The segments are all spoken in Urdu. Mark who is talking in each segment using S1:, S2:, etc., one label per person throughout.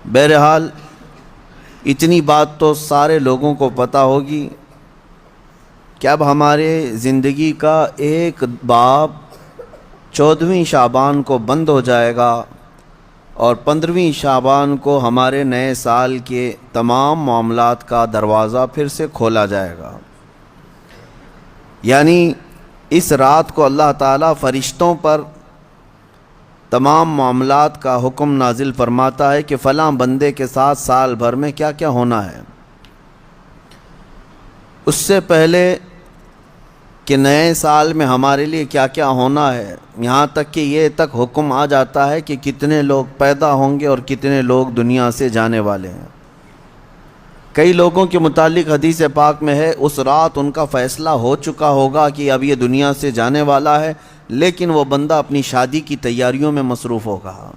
S1: بہرحال اتنی بات تو سارے لوگوں کو پتہ ہوگی کہ اب ہمارے زندگی کا ایک باب 14ویں شعبان کو بند ہو جائے گا اور 15ویں شعبان کو ہمارے نئے سال کے تمام معاملات کا دروازہ پھر سے کھولا جائے گا۔ یعنی اس رات کو اللہ تعالیٰ فرشتوں پر تمام معاملات کا حکم نازل فرماتا ہے کہ فلاں بندے کے ساتھ سال بھر میں کیا کیا ہونا ہے۔ اس سے پہلے کہ نئے سال میں ہمارے لیے کیا کیا ہونا ہے، یہاں تک کہ یہ تک حکم آ جاتا ہے کہ کتنے لوگ پیدا ہوں گے اور کتنے لوگ دنیا سے جانے والے ہیں۔ کئی لوگوں کے متعلق حدیث پاک میں ہے اس رات ان کا فیصلہ ہو چکا ہوگا کہ اب یہ دنیا سے جانے والا ہے، لیکن وہ بندہ اپنی شادی کی تیاریوں میں مصروف ہوگا۔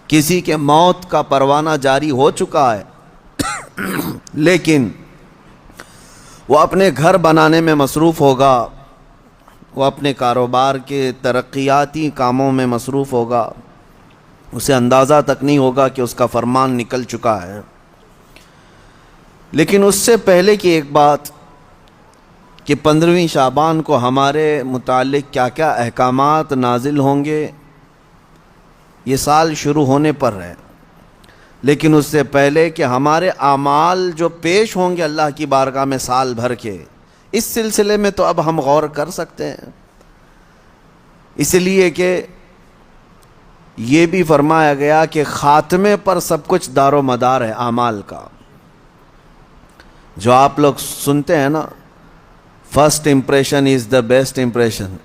S1: کسی کے موت کا پروانہ جاری ہو چکا ہے لیکن وہ اپنے گھر بنانے میں مصروف ہوگا، وہ اپنے کاروبار کے ترقیاتی کاموں میں مصروف ہوگا، اسے اندازہ تک نہیں ہوگا کہ اس کا فرمان نکل چکا ہے۔ لیکن اس سے پہلے کی ایک بات کہ 15ویں شعبان کو ہمارے متعلق کیا کیا احکامات نازل ہوں گے، یہ سال شروع ہونے پر ہے، لیکن اس سے پہلے کہ ہمارے اعمال جو پیش ہوں گے اللہ کی بارگاہ میں سال بھر کے، اس سلسلے میں تو اب ہم غور کر سکتے ہیں۔ اس لیے کہ یہ بھی فرمایا گیا کہ خاتمے پر سب کچھ دار و مدار ہے اعمال کا۔ جو آپ لوگ سنتے ہیں نا، first impression is the best impression,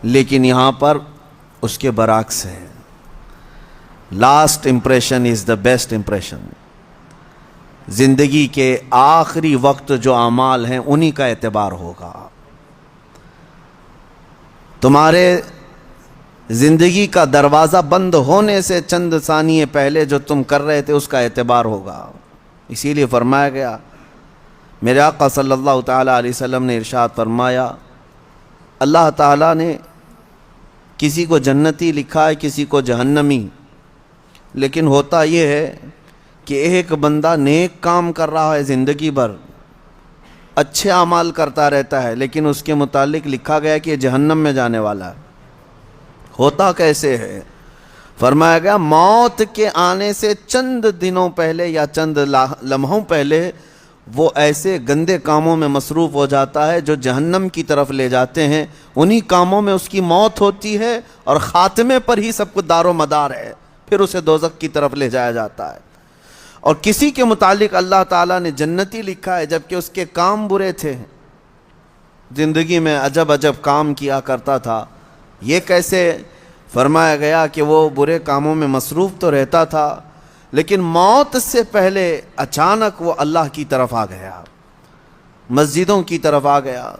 S1: لیکن یہاں پر اس کے برعکس ہے، last impression is the best impression. زندگی کے آخری وقت جو اعمال ہیں انہی کا اعتبار ہوگا۔ تمہارے زندگی کا دروازہ بند ہونے سے چند ثانیے پہلے جو تم کر رہے تھے اس کا اعتبار ہوگا۔ اسی لیے فرمایا گیا، میرے آقا صلی اللہ تعالیٰ علیہ وسلم نے ارشاد فرمایا، اللہ تعالیٰ نے کسی کو جنتی لکھا ہے کسی کو جہنمی، لیکن ہوتا یہ ہے کہ ایک بندہ نیک کام کر رہا ہے زندگی بھر، اچھے اعمال کرتا رہتا ہے، لیکن اس کے متعلق لکھا گیا کہ یہ جہنم میں جانے والا ہے۔ ہوتا کیسے ہے؟ فرمایا گیا موت کے آنے سے چند دنوں پہلے یا چند لمحوں پہلے وہ ایسے گندے کاموں میں مصروف ہو جاتا ہے جو جہنم کی طرف لے جاتے ہیں، انہی کاموں میں اس کی موت ہوتی ہے اور خاتمے پر ہی سب کچھ دار و مدار ہے، پھر اسے دوزخ کی طرف لے جایا جاتا ہے۔ اور کسی کے متعلق اللہ تعالیٰ نے جنتی لکھا ہے جبکہ اس کے کام برے تھے، زندگی میں عجب عجب کام کیا کرتا تھا۔ یہ کیسے؟ فرمایا گیا کہ وہ برے کاموں میں مصروف تو رہتا تھا، لیکن موت سے پہلے اچانک وہ اللہ کی طرف آ گیا، مسجدوں کی طرف آ گیا،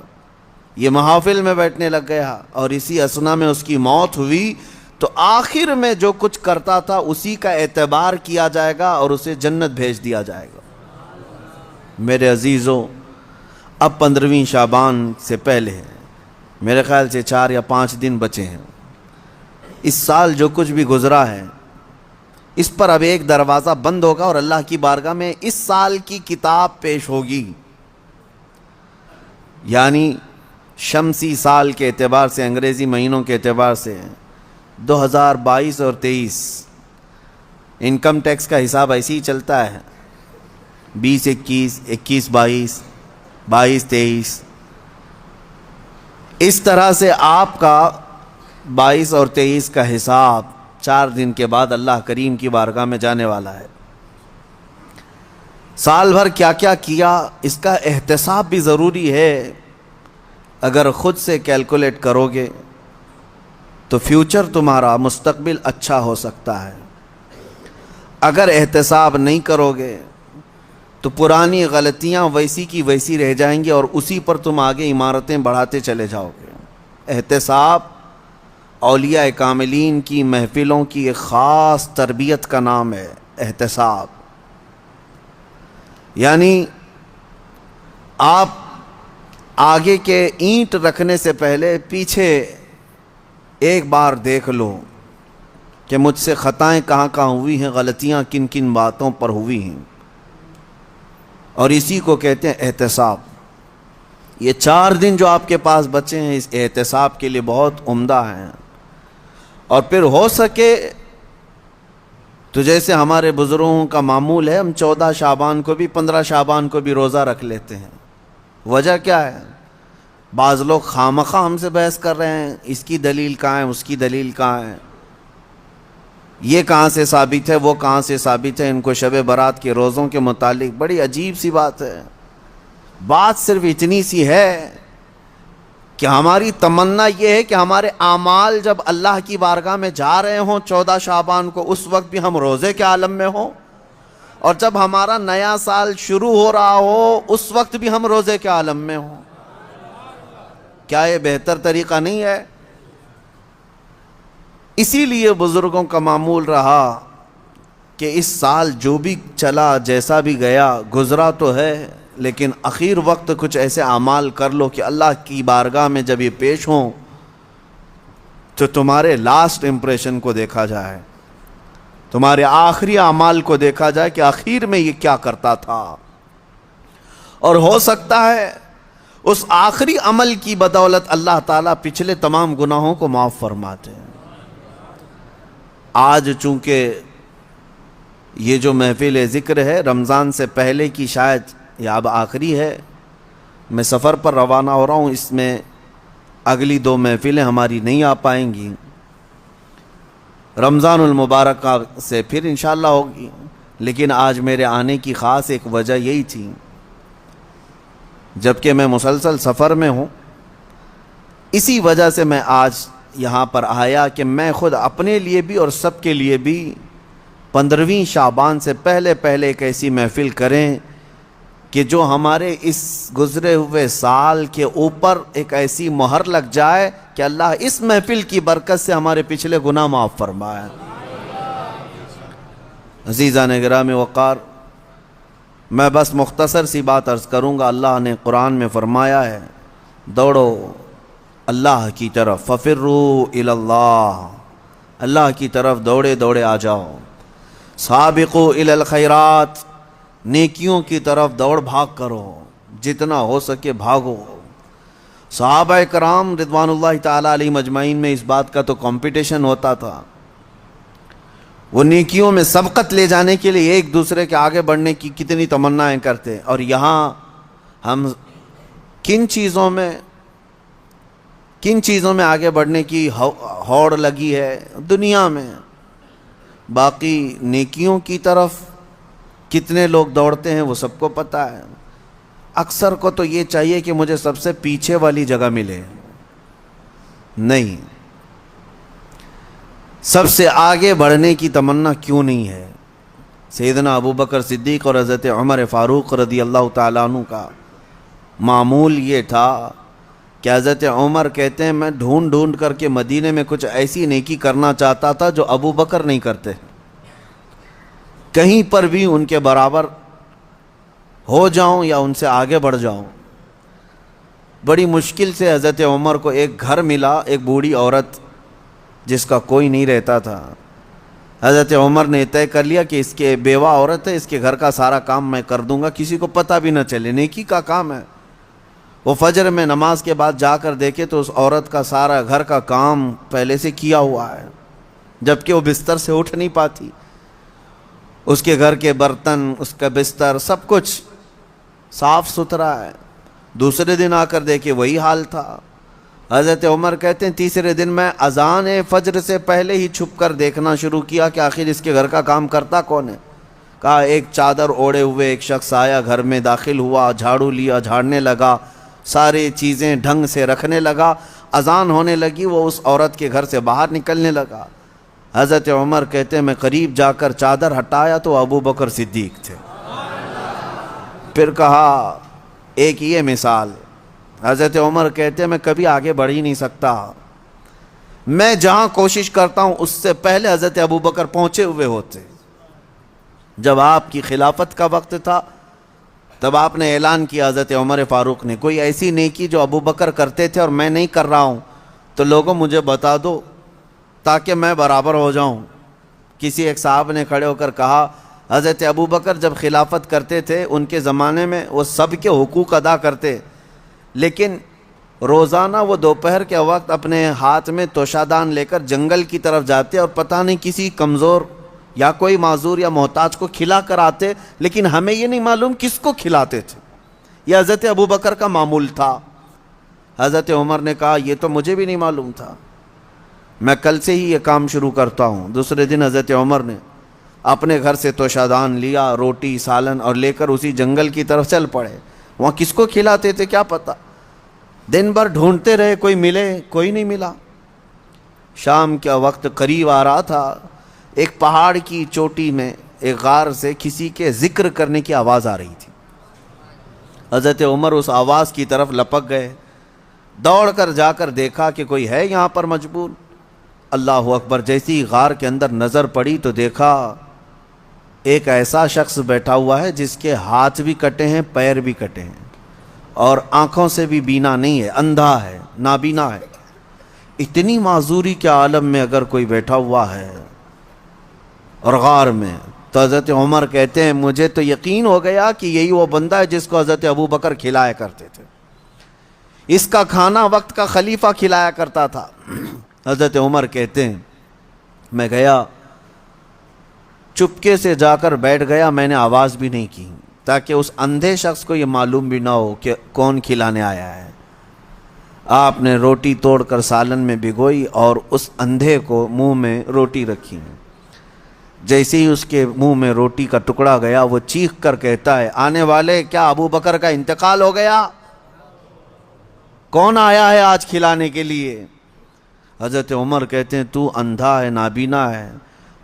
S1: یہ محافل میں بیٹھنے لگ گیا، اور اسی اثنا میں اس کی موت ہوئی تو آخر میں جو کچھ کرتا تھا اسی کا اعتبار کیا جائے گا اور اسے جنت بھیج دیا جائے گا۔ میرے عزیزوں، اب 15ویں شعبان سے پہلے میرے خیال سے 4 یا 5 دن بچے ہیں۔ اس سال جو کچھ بھی گزرا ہے اس پر اب ایک دروازہ بند ہوگا اور اللہ کی بارگاہ میں اس سال کی کتاب پیش ہوگی۔ یعنی شمسی سال کے اعتبار سے، انگریزی مہینوں کے اعتبار سے 2022 اور 23 انکم ٹیکس کا حساب ایسے ہی چلتا ہے، 20-21، 21-22، 22-23، اس طرح سے آپ کا 22 اور 23 کا حساب 4 دن کے بعد اللہ کریم کی بارگاہ میں جانے والا ہے۔ سال بھر کیا کیا کیا اس کا احتساب بھی ضروری ہے۔ اگر خود سے کیلکولیٹ کرو گے تو فیوچر تمہارا مستقبل اچھا ہو سکتا ہے، اگر احتساب نہیں کرو گے تو پرانی غلطیاں ویسی کی ویسی رہ جائیں گی اور اسی پر تم آگے عمارتیں بڑھاتے چلے جاؤ گے۔ احتساب اولیاء کاملین کی محفلوں کی ایک خاص تربیت کا نام ہے، احتساب۔ یعنی آپ آگے کے اینٹ رکھنے سے پہلے پیچھے ایک بار دیکھ لو کہ مجھ سے خطائیں کہاں کہاں ہوئی ہیں، غلطیاں کن کن باتوں پر ہوئی ہیں، اور اسی کو کہتے ہیں احتساب۔ یہ 4 دن جو آپ کے پاس بچے ہیں اس احتساب کے لیے بہت عمدہ ہیں۔ اور پھر ہو سکے تو جیسے ہمارے بزرگوں کا معمول ہے، ہم 14 شعبان کو بھی 15 شعبان کو بھی روزہ رکھ لیتے ہیں۔ وجہ کیا ہے؟ بعض لوگ خامخواہ ہم سے بحث کر رہے ہیں، اس کی دلیل کہاں ہے، اس کی دلیل کہاں ہے، یہ کہاں سے ثابت ہے، وہ کہاں سے ثابت ہے۔ ان کو شب برات کے روزوں کے متعلق بڑی عجیب سی بات ہے۔ بات صرف اتنی سی ہے کہ ہماری تمنا یہ ہے کہ ہمارے اعمال جب اللہ کی بارگاہ میں جا رہے ہوں 14 شعبان کو، اس وقت بھی ہم روزے کے عالم میں ہوں، اور جب ہمارا نیا سال شروع ہو رہا ہو اس وقت بھی ہم روزے کے عالم میں ہوں۔ کیا یہ بہتر طریقہ نہیں ہے؟ اسی لیے بزرگوں کا معمول رہا کہ اس سال جو بھی چلا، جیسا بھی گیا، گزرا تو ہے، لیکن اخیر وقت کچھ ایسے اعمال کر لو کہ اللہ کی بارگاہ میں جب یہ پیش ہوں تو تمہارے لاسٹ امپریشن کو دیکھا جائے، تمہارے آخری اعمال کو دیکھا جائے کہ آخر میں یہ کیا کرتا تھا۔ اور ہو سکتا ہے اس آخری عمل کی بدولت اللہ تعالیٰ پچھلے تمام گناہوں کو معاف فرماتے ہیں۔ آج چونکہ یہ جو محفل ذکر ہے رمضان سے پہلے کی شاید یا اب آخری ہے، میں سفر پر روانہ ہو رہا ہوں، اس میں اگلی 2 محفلیں ہماری نہیں آ پائیں گی، رمضان المبارک سے پھر انشاءاللہ ہوگی، لیکن آج میرے آنے کی خاص ایک وجہ یہی تھی، جبکہ میں مسلسل سفر میں ہوں، اسی وجہ سے میں آج یہاں پر آیا کہ میں خود اپنے لیے بھی اور سب کے لیے بھی 15ویں شعبان سے پہلے ایک ایسی محفل کریں کہ جو ہمارے اس گزرے ہوئے سال کے اوپر ایک ایسی مہر لگ جائے کہ اللہ اس محفل کی برکت سے ہمارے پچھلے گناہ معاف فرمائے۔ عزیزان گرامی وقار، میں بس مختصر سی بات عرض کروں گا۔ اللہ نے قرآن میں فرمایا ہے، دوڑو اللہ کی طرف، ففروا الی اللہ، اللہ کی طرف دوڑے آ جاؤ، سابقوا الی الخیرات، نیکیوں کی طرف دوڑ بھاگ کرو، جتنا ہو سکے بھاگو۔ صحابہ کرام رضوان اللہ تعالی علیہم اجمعین میں اس بات کا تو کمپٹیشن ہوتا تھا، وہ نیکیوں میں سبقت لے جانے کے لیے ایک دوسرے کے آگے بڑھنے کی کتنی تمنائیں کرتے، اور یہاں ہم کن چیزوں میں آگے بڑھنے کی ہوڑ لگی ہے دنیا میں، باقی نیکیوں کی طرف کتنے لوگ دوڑتے ہیں وہ سب کو پتہ ہے۔ اکثر کو تو یہ چاہیے کہ مجھے سب سے پیچھے والی جگہ ملے، نہیں، سب سے آگے بڑھنے کی تمنا کیوں نہیں ہے؟ سیدنا ابوبکر صدیق اور حضرت عمر فاروق رضی اللہ تعالیٰ عنہ کا معمول یہ تھا کہ حضرت عمر کہتے ہیں میں ڈھونڈ کر کے مدینے میں کچھ ایسی نیکی کرنا چاہتا تھا جو ابوبکر نہیں کرتے، کہیں پر بھی ان کے برابر ہو جاؤں یا ان سے آگے بڑھ جاؤں۔ بڑی مشکل سے حضرت عمر کو ایک گھر ملا، ایک بوڑھی عورت جس کا کوئی نہیں رہتا تھا۔ حضرت عمر نے طے کر لیا کہ اس کے بیوہ عورت ہے، اس کے گھر کا سارا کام میں کر دوں گا، کسی کو پتہ بھی نہ چلے، نیکی کا کام ہے۔ وہ فجر میں نماز کے بعد جا کر دیکھے تو اس عورت کا سارا گھر کا کام پہلے سے کیا ہوا ہے، جبکہ وہ بستر سے اٹھ نہیں پاتی، اس کے گھر کے برتن، اس کا بستر، سب کچھ صاف ستھرا ہے۔ دوسرے دن آ کر دیکھے وہی حال تھا۔ حضرت عمر کہتے ہیں تیسرے دن میں اذان فجر سے پہلے ہی چھپ کر دیکھنا شروع کیا کہ آخر اس کے گھر کا کام کرتا کون ہے۔ کہا ایک چادر اوڑے ہوئے ایک شخص آیا، گھر میں داخل ہوا، جھاڑو لیا، جھاڑنے لگا، ساری چیزیں ڈھنگ سے رکھنے لگا، اذان ہونے لگی، وہ اس عورت کے گھر سے باہر نکلنے لگا۔ حضرت عمر کہتے ہیں میں قریب جا کر چادر ہٹایا تو ابو بکر صدیق تھے۔ پھر کہا ایک یہ مثال، حضرت عمر کہتے ہیں میں کبھی آگے بڑھ ہی نہیں سکتا، میں جہاں کوشش کرتا ہوں اس سے پہلے حضرت ابو بکر پہنچے ہوئے ہوتے۔ جب آپ کی خلافت کا وقت تھا تب آپ نے اعلان کیا، حضرت عمر فاروق نے، کوئی ایسی نیکی جو ابو بکر کرتے تھے اور میں نہیں کر رہا ہوں تو لوگوں مجھے بتا دو تاکہ میں برابر ہو جاؤں۔ کسی ایک صاحب نے کھڑے ہو کر کہا حضرت ابو بکر جب خلافت کرتے تھے ان کے زمانے میں وہ سب کے حقوق ادا کرتے، لیکن روزانہ وہ دوپہر کے وقت اپنے ہاتھ میں توشادان لے کر جنگل کی طرف جاتے اور پتہ نہیں کسی کمزور یا کوئی معذور یا محتاج کو کھلا کر آتے، لیکن ہمیں یہ نہیں معلوم کس کو کھلاتے تھے۔ یہ حضرت ابو بکر کا معمول تھا۔ حضرت عمر نے کہا یہ تو مجھے بھی نہیں معلوم تھا، میں کل سے ہی یہ کام شروع کرتا ہوں۔ دوسرے دن حضرت عمر نے اپنے گھر سے توشادان لیا، روٹی سالن اور لے کر اسی جنگل کی طرف چل پڑے۔ وہاں کس کو کھلاتے تھے کیا پتہ، دن بھر ڈھونڈتے رہے، کوئی ملے، کوئی نہیں ملا۔ شام کا وقت قریب آ رہا تھا، ایک پہاڑ کی چوٹی میں ایک غار سے کسی کے ذکر کرنے کی آواز آ رہی تھی۔ حضرت عمر اس آواز کی طرف لپک گئے، دوڑ کر جا کر دیکھا کہ کوئی ہے یہاں پر مجبور۔ اللہ اکبر، جیسی غار کے اندر نظر پڑی تو دیکھا ایک ایسا شخص بیٹھا ہوا ہے جس کے ہاتھ بھی کٹے ہیں، پیر بھی کٹے ہیں، اور آنکھوں سے بھی بینا نہیں ہے، اندھا ہے، نابینا ہے۔ اتنی معذوری کے عالم میں اگر کوئی بیٹھا ہوا ہے اور غار میں، تو حضرت عمر کہتے ہیں مجھے تو یقین ہو گیا کہ یہی وہ بندہ ہے جس کو حضرت ابو بکر کھلایا کرتے تھے، اس کا کھانا وقت کا خلیفہ کھلایا کرتا تھا۔ حضرت عمر کہتے ہیں میں گیا، چپکے سے جا کر بیٹھ گیا، میں نے آواز بھی نہیں کی تاکہ اس اندھے شخص کو یہ معلوم بھی نہ ہو کہ کون کھلانے آیا ہے۔ آپ نے روٹی توڑ کر سالن میں بھگوئی اور اس اندھے کو منہ میں روٹی رکھی۔ جیسے ہی اس کے منہ میں روٹی کا ٹکڑا گیا، وہ چیخ کر کہتا ہے آنے والے، کیا ابو بکر کا انتقال ہو گیا؟ کون آیا ہے آج کھلانے کے لیے؟ حضرت عمر کہتے ہیں تو اندھا ہے، نابینا ہے،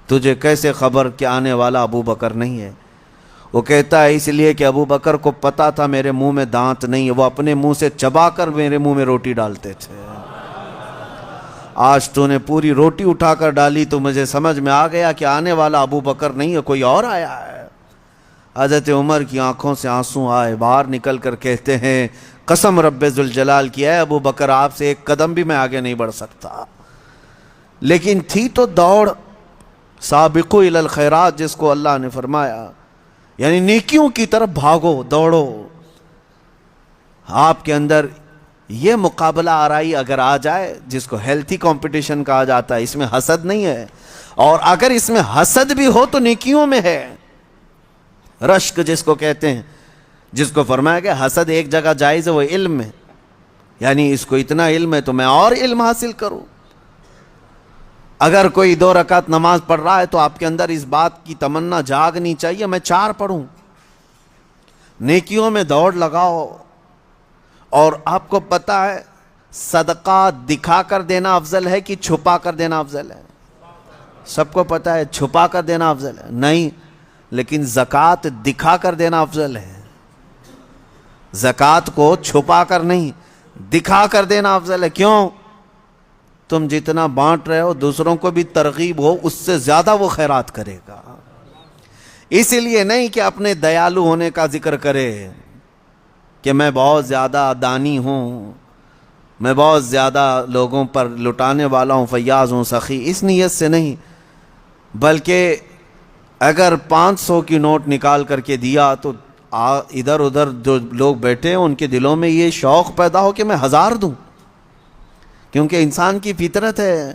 S1: تجھے کیسے خبر کہ آنے والا ابو بکر نہیں ہے؟ وہ کہتا ہے اس لیے کہ ابو بکر کو پتا تھا میرے منہ میں دانت نہیں ہے، وہ اپنے منہ سے چبا کر میرے منہ میں روٹی ڈالتے تھے۔ آج تو نے پوری روٹی اٹھا کر ڈالی تو مجھے سمجھ میں آ گیا کہ آنے والا ابو بکر نہیں ہے، کوئی اور آیا ہے۔ حضرت عمر کی آنکھوں سے آنسو آئے، باہر نکل کر کہتے ہیں قسم رب ذوالجلال کی ہے ابو بکر، آپ سے ایک قدم بھی میں آگے نہیں بڑھ سکتا۔ لیکن تھی تو دوڑ، سابقو الی الخیرات جس کو اللہ نے فرمایا، یعنی نیکیوں کی طرف بھاگو، دوڑو۔ آپ کے اندر یہ مقابلہ آرائی اگر آ جائے، جس کو ہیلتھی کمپٹیشن کہا جاتا ہے، اس میں حسد نہیں ہے، اور اگر اس میں حسد بھی ہو تو نیکیوں میں ہے۔ رشک جس کو کہتے ہیں، جس کو فرمایا کہ حسد ایک جگہ جائز ہے، وہ علم میں، یعنی اس کو اتنا علم ہے تو میں اور علم حاصل کروں۔ اگر کوئی 2 رکعت نماز پڑھ رہا ہے تو آپ کے اندر اس بات کی تمنا جاگنی چاہیے میں 4 پڑھوں۔ نیکیوں میں دوڑ لگاؤ، اور آپ کو پتہ ہے صدقہ دکھا کر دینا افضل ہے کہ چھپا کر دینا افضل ہے؟ سب کو پتہ ہے چھپا کر دینا افضل ہے، نہیں، لیکن زکوٰۃ دکھا کر دینا افضل ہے۔ زکوٰۃ کو چھپا کر نہیں، دکھا کر دینا افضل ہے۔ کیوں؟ تم جتنا بانٹ رہے ہو دوسروں کو بھی ترغیب ہو، اس سے زیادہ وہ خیرات کرے گا۔ اس لیے نہیں کہ اپنے دیالو ہونے کا ذکر کرے کہ میں بہت زیادہ دانی ہوں، میں بہت زیادہ لوگوں پر لٹانے والا ہوں، فیاض ہوں، سخی، اس نیت سے نہیں، بلکہ اگر 500 کی نوٹ نکال کر کے دیا تو ادھر ادھر جو لوگ بیٹھے ہیں ان کے دلوں میں یہ شوق پیدا ہو کہ میں 1000 دوں، کیونکہ انسان کی فطرت ہے،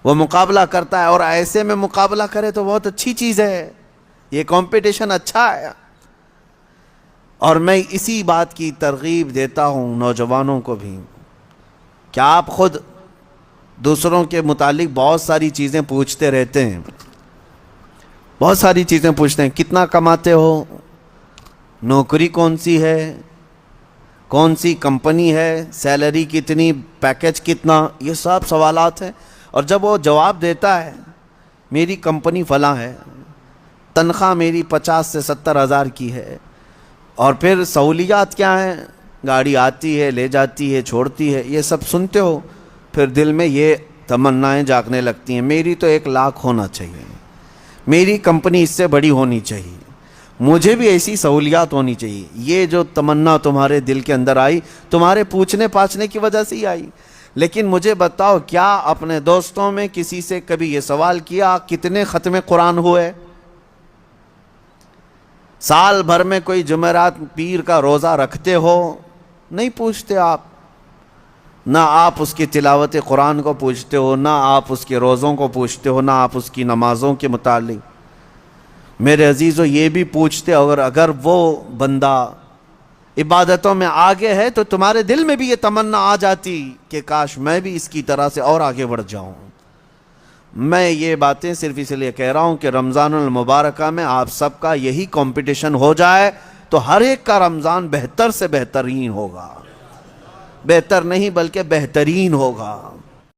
S1: وہ مقابلہ کرتا ہے، اور ایسے میں مقابلہ کرے تو بہت اچھی چیز ہے، یہ کمپٹیشن اچھا ہے۔ اور میں اسی بات کی ترغیب دیتا ہوں نوجوانوں کو بھی کہ آپ خود دوسروں کے متعلق بہت ساری چیزیں پوچھتے رہتے ہیں، بہت ساری چیزیں پوچھتے ہیں، کتنا کماتے ہو، نوکری کون سی ہے، کون سی کمپنی ہے، سیلری کتنی، پیکج کتنا، یہ سب سوالات ہیں۔ اور جب وہ جواب دیتا ہے میری کمپنی فلاں ہے، تنخواہ میری 50 سے 70 ہزار کی ہے، اور پھر سہولیات کیا ہیں، گاڑی آتی ہے، لے جاتی ہے، چھوڑتی ہے، یہ سب سنتے ہو، پھر دل میں یہ تمنائیں جاگنے لگتی ہیں میری تو 1 لاکھ ہونا چاہیے، میری کمپنی اس سے بڑی ہونی چاہیے، مجھے بھی ایسی سہولیات ہونی چاہیے۔ یہ جو تمنا تمہارے دل کے اندر آئی تمہارے پوچھنے پاچھنے کی وجہ سے ہی آئی۔ لیکن مجھے بتاؤ کیا اپنے دوستوں میں کسی سے کبھی یہ سوال کیا کتنے ختم قرآن ہوئے؟ سال بھر میں کوئی جمعرات پیر کا روزہ رکھتے ہو؟ نہیں پوچھتے آپ، نہ آپ اس کی تلاوت قرآن کو پوچھتے ہو، نہ آپ اس کے روزوں کو پوچھتے ہو، نہ آپ اس کی نمازوں کے متعلق۔ میرے عزیزو یہ بھی پوچھتے، اگر وہ بندہ عبادتوں میں آگے ہے تو تمہارے دل میں بھی یہ تمنا آ جاتی کہ کاش میں بھی اس کی طرح سے اور آگے بڑھ جاؤں۔ میں یہ باتیں صرف اس لیے کہہ رہا ہوں کہ رمضان المبارکہ میں آپ سب کا یہی کمپٹیشن ہو جائے تو ہر ایک کا رمضان بہتر سے بہترین ہوگا، بہتر نہیں بلکہ بہترین ہوگا۔